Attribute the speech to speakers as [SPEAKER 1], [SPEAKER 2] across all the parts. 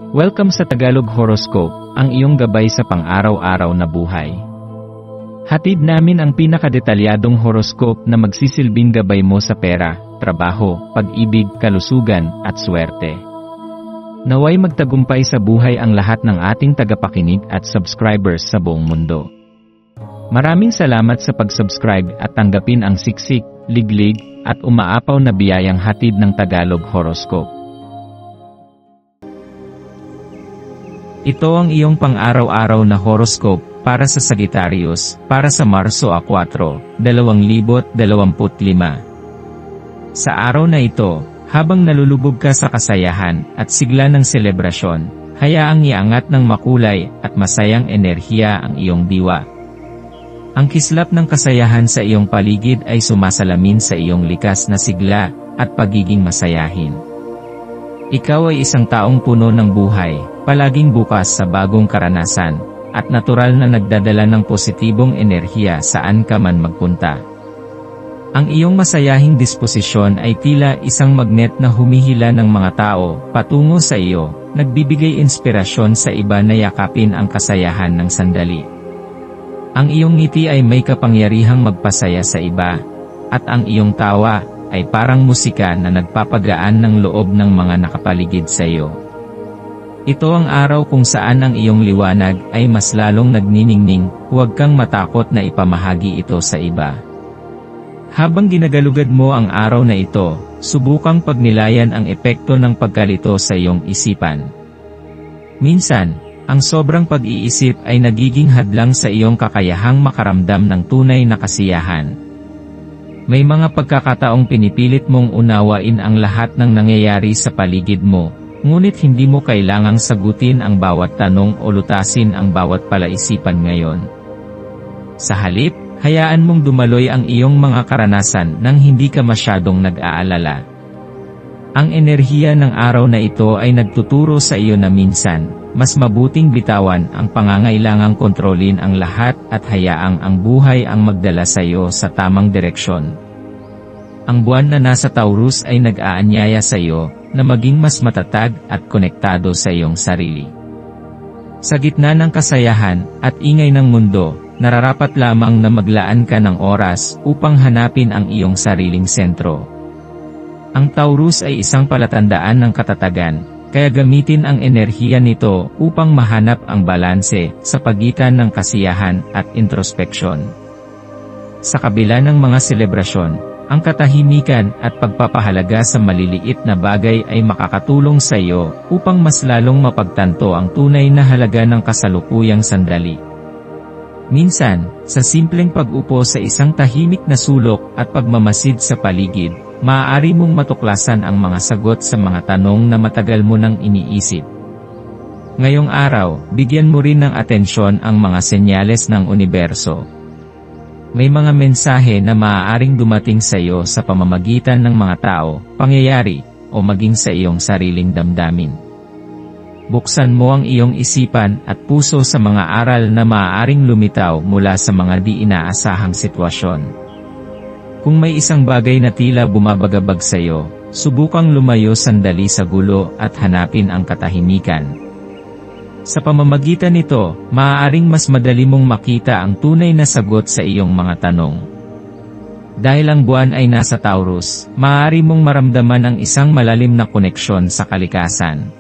[SPEAKER 1] Welcome sa Tagalog Horoscope, ang iyong gabay sa pang-araw-araw na buhay. Hatid namin ang pinakadetalyadong horoscope na magsisilbing gabay mo sa pera, trabaho, pag-ibig, kalusugan, at swerte. Naway magtagumpay sa buhay ang lahat ng ating tagapakinig at subscribers sa buong mundo. Maraming salamat sa pag-subscribe at tanggapin ang siksik, liglig, at umaapaw na biyayang hatid ng Tagalog Horoscope. Ito ang iyong pang-araw-araw na horoscope para sa Sagittarius, para sa Marso 4, 2025. Sa araw na ito, habang nalulubog ka sa kasayahan at sigla ng selebrasyon, hayaang iangat ng makulay at masayang enerhiya ang iyong diwa. Ang kislap ng kasayahan sa iyong paligid ay sumasalamin sa iyong likas na sigla at pagiging masayahin. Ikaw ay isang taong puno ng buhay, palaging bukas sa bagong karanasan, at natural na nagdadala ng positibong enerhiya saan ka man magpunta. Ang iyong masayahing disposisyon ay tila isang magnet na humihila ng mga tao patungo sa iyo, nagbibigay inspirasyon sa iba na yakapin ang kasayahan ng sandali. Ang iyong ngiti ay may kapangyarihang magpasaya sa iba, at ang iyong tawa ay parang musika na nagpapagaan ng loob ng mga nakapaligid sa iyo. Ito ang araw kung saan ang iyong liwanag ay mas lalong nagniningning, huwag kang matakot na ipamahagi ito sa iba. Habang ginagalugad mo ang araw na ito, subukang pagnilayan ang epekto ng pagkalito sa iyong isipan. Minsan, ang sobrang pag-iisip ay nagiging hadlang sa iyong kakayahang makaramdam ng tunay na kasiyahan. May mga pagkakataong pinipilit mong unawain ang lahat ng nangyayari sa paligid mo, ngunit hindi mo kailangang sagutin ang bawat tanong o lutasin ang bawat palaisipan ngayon. Sa halip, hayaan mong dumaloy ang iyong mga karanasan nang hindi ka masyadong nag-aalala. Ang enerhiya ng araw na ito ay nagtuturo sa iyo na minsan, mas mabuting bitawan ang pangangailangang kontrolin ang lahat at hayaang ang buhay ang magdala sa iyo sa tamang direksyon. Ang buwan na nasa Taurus ay nag-aanyaya sa iyo na maging mas matatag at konektado sa iyong sarili. Sa gitna ng kasayahan at ingay ng mundo, nararapat lamang na maglaan ka ng oras upang hanapin ang iyong sariling sentro. Ang Taurus ay isang palatandaan ng katatagan, kaya gamitin ang enerhiya nito upang mahanap ang balanse sa pagitan ng kasiyahan at introspeksyon. Sa kabila ng mga selebrasyon, ang katahimikan at pagpapahalaga sa maliliit na bagay ay makakatulong sa iyo upang mas lalong mapagtanto ang tunay na halaga ng kasalukuyang sandali. Minsan, sa simpleng pag-upo sa isang tahimik na sulok at pagmamasid sa paligid, maaari mong matuklasan ang mga sagot sa mga tanong na matagal mo nang iniisip. Ngayong araw, bigyan mo rin ng atensyon ang mga senyales ng universo. May mga mensahe na maaaring dumating sa iyo sa pamamagitan ng mga tao, pangyayari, o maging sa iyong sariling damdamin. Buksan mo ang iyong isipan at puso sa mga aral na maaaring lumitaw mula sa mga di inaasahang sitwasyon. Kung may isang bagay na tila bumabagabag sa iyo, subukang lumayo sandali sa gulo at hanapin ang katahimikan. Sa pamamagitan nito, maaaring mas madali mong makita ang tunay na sagot sa iyong mga tanong. Dahil ang buwan ay nasa Taurus, maaari mong maramdaman ang isang malalim na koneksyon sa kalikasan.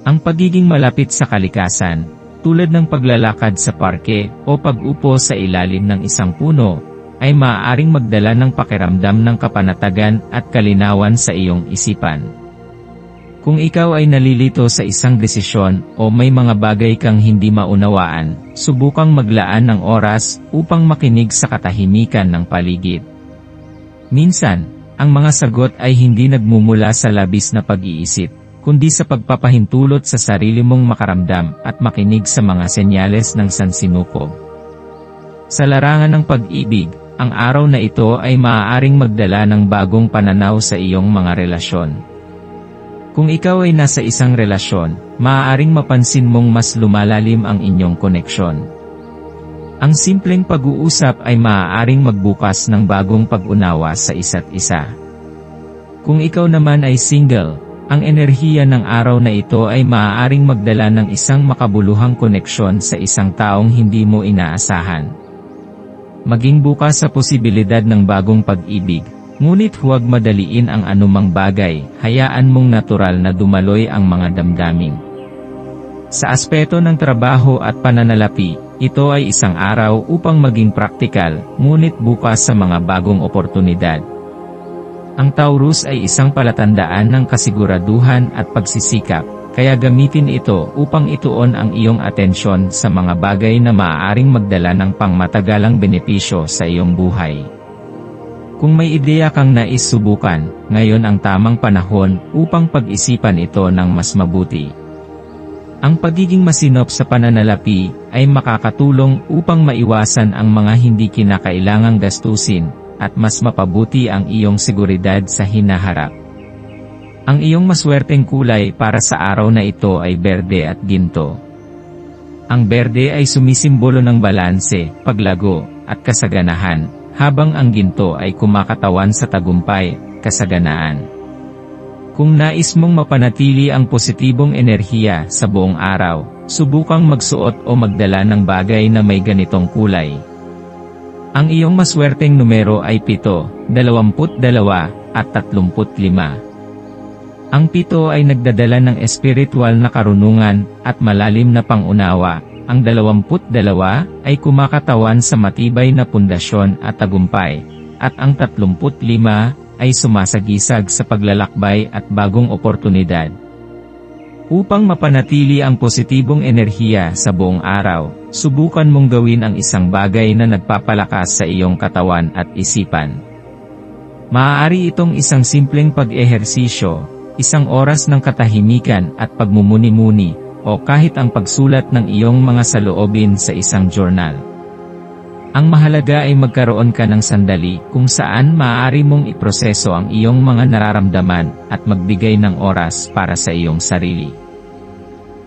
[SPEAKER 1] Ang pagiging malapit sa kalikasan, tulad ng paglalakad sa parke o pag-upo sa ilalim ng isang puno, ay maaaring magdala ng pakiramdam ng kapanatagan at kalinawan sa iyong isipan. Kung ikaw ay nalilito sa isang desisyon o may mga bagay kang hindi maunawaan, subukang maglaan ng oras upang makinig sa katahimikan ng paligid. Minsan, ang mga sagot ay hindi nagmumula sa labis na pag-iisip, kundi sa pagpapahintulot sa sarili mong makaramdam at makinig sa mga senyales ng sansinukob. Sa larangan ng pag-ibig, ang araw na ito ay maaaring magdala ng bagong pananaw sa iyong mga relasyon. Kung ikaw ay nasa isang relasyon, maaaring mapansin mong mas lumalalim ang inyong koneksyon. Ang simpleng pag-uusap ay maaaring magbukas ng bagong pag-unawa sa isa't isa. Kung ikaw naman ay single, Ang enerhiya ng araw na ito ay maaaring magdala ng isang makabuluhang koneksyon sa isang taong hindi mo inaasahan. Maging bukas sa posibilidad ng bagong pag-ibig, ngunit huwag madaliin ang anumang bagay, hayaan mong natural na dumaloy ang mga damdamin. Sa aspeto ng trabaho at pananalapi, ito ay isang araw upang maging praktikal, ngunit bukas sa mga bagong oportunidad. Ang Taurus ay isang palatandaan ng kasiguraduhan at pagsisikap, kaya gamitin ito upang ituon ang iyong atensyon sa mga bagay na maaaring magdala ng pangmatagalang benepisyo sa iyong buhay. Kung may ideya kang nais subukan, ngayon ang tamang panahon upang pag-isipan ito ng mas mabuti. Ang pagiging masinop sa pananalapi ay makakatulong upang maiwasan ang mga hindi kinakailangang gastusin, at mas mapabuti ang iyong seguridad sa hinaharap. Ang iyong maswerteng kulay para sa araw na ito ay berde at ginto. Ang berde ay sumisimbolo ng balanse, paglago, at kasaganahan, habang ang ginto ay kumakatawan sa tagumpay, kasaganaan. Kung nais mong mapanatili ang positibong enerhiya sa buong araw, subukang magsuot o magdala ng bagay na may ganitong kulay. Ang iyong maswerteng numero ay 7, 22, at 35. Ang 7 ay nagdadala ng espiritual na karunungan at malalim na pangunawa. Ang 22 ay kumakatawan sa matibay na pundasyon at tagumpay, at ang 35 ay sumasagisag sa paglalakbay at bagong oportunidad. Upang mapanatili ang positibong enerhiya sa buong araw, subukan mong gawin ang isang bagay na nagpapalakas sa iyong katawan at isipan. Maaari itong isang simpleng pag-ehersisyo, isang oras ng katahimikan at pagmumuni-muni, o kahit ang pagsulat ng iyong mga saloobin sa isang journal. Ang mahalaga ay magkaroon ka ng sandali kung saan maaari mong iproseso ang iyong mga nararamdaman at magbigay ng oras para sa iyong sarili.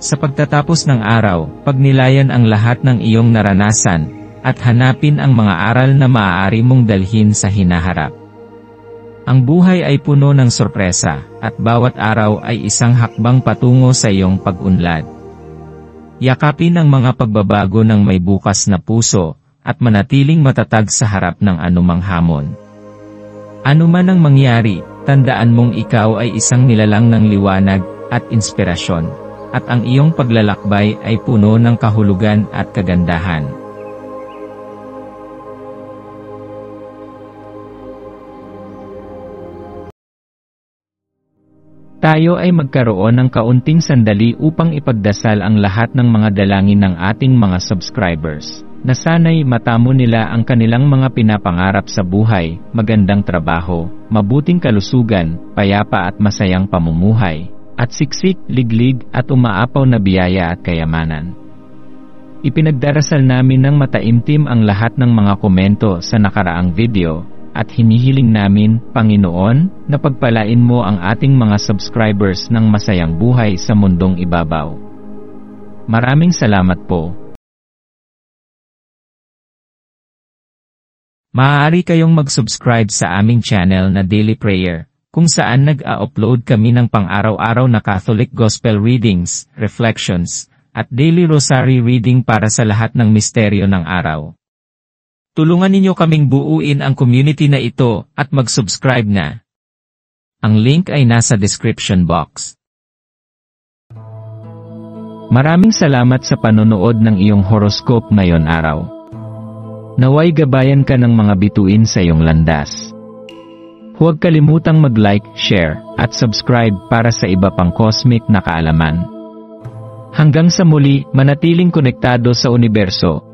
[SPEAKER 1] Sa pagtatapos ng araw, pagnilayan ang lahat ng iyong naranasan, at hanapin ang mga aral na maaari mong dalhin sa hinaharap. Ang buhay ay puno ng sorpresa, at bawat araw ay isang hakbang patungo sa iyong pag-unlad. Yakapin ang mga pagbabago ng may bukas na puso, at manatiling matatag sa harap ng anumang hamon. Ano man ang mangyari, tandaan mong ikaw ay isang nilalang ng liwanag at inspirasyon, at ang iyong paglalakbay ay puno ng kahulugan at kagandahan. Tayo ay magkaroon ng kaunting sandali upang ipagdasal ang lahat ng mga dalangin ng ating mga subscribers, na sana'y matamo nila ang kanilang mga pinapangarap sa buhay, magandang trabaho, mabuting kalusugan, payapa at masayang pamumuhay, at siksik, liglig, at umaapaw na biyaya at kayamanan. Ipinagdarasal namin ng mataimtim ang lahat ng mga komento sa nakaraang video, at hinihiling namin, Panginoon, na pagpalain mo ang ating mga subscribers ng masayang buhay sa mundong ibabaw. Maraming salamat po. Maaari kayong mag-subscribe sa aming channel na Daily Prayer, kung saan nag-a-upload kami ng pang-araw-araw na Catholic Gospel Readings, Reflections, at Daily Rosary Reading para sa lahat ng misteryo ng araw. Tulungan ninyo kaming buuin ang community na ito at mag-subscribe na. Ang link ay nasa description box. Maraming salamat sa panonood ng iyong horoscope ngayon araw. Naway gabayan ka ng mga bituin sa iyong landas. Huwag kalimutang mag-like, share, at subscribe para sa iba pang cosmic na kaalaman. Hanggang sa muli, manatiling konektado sa universo.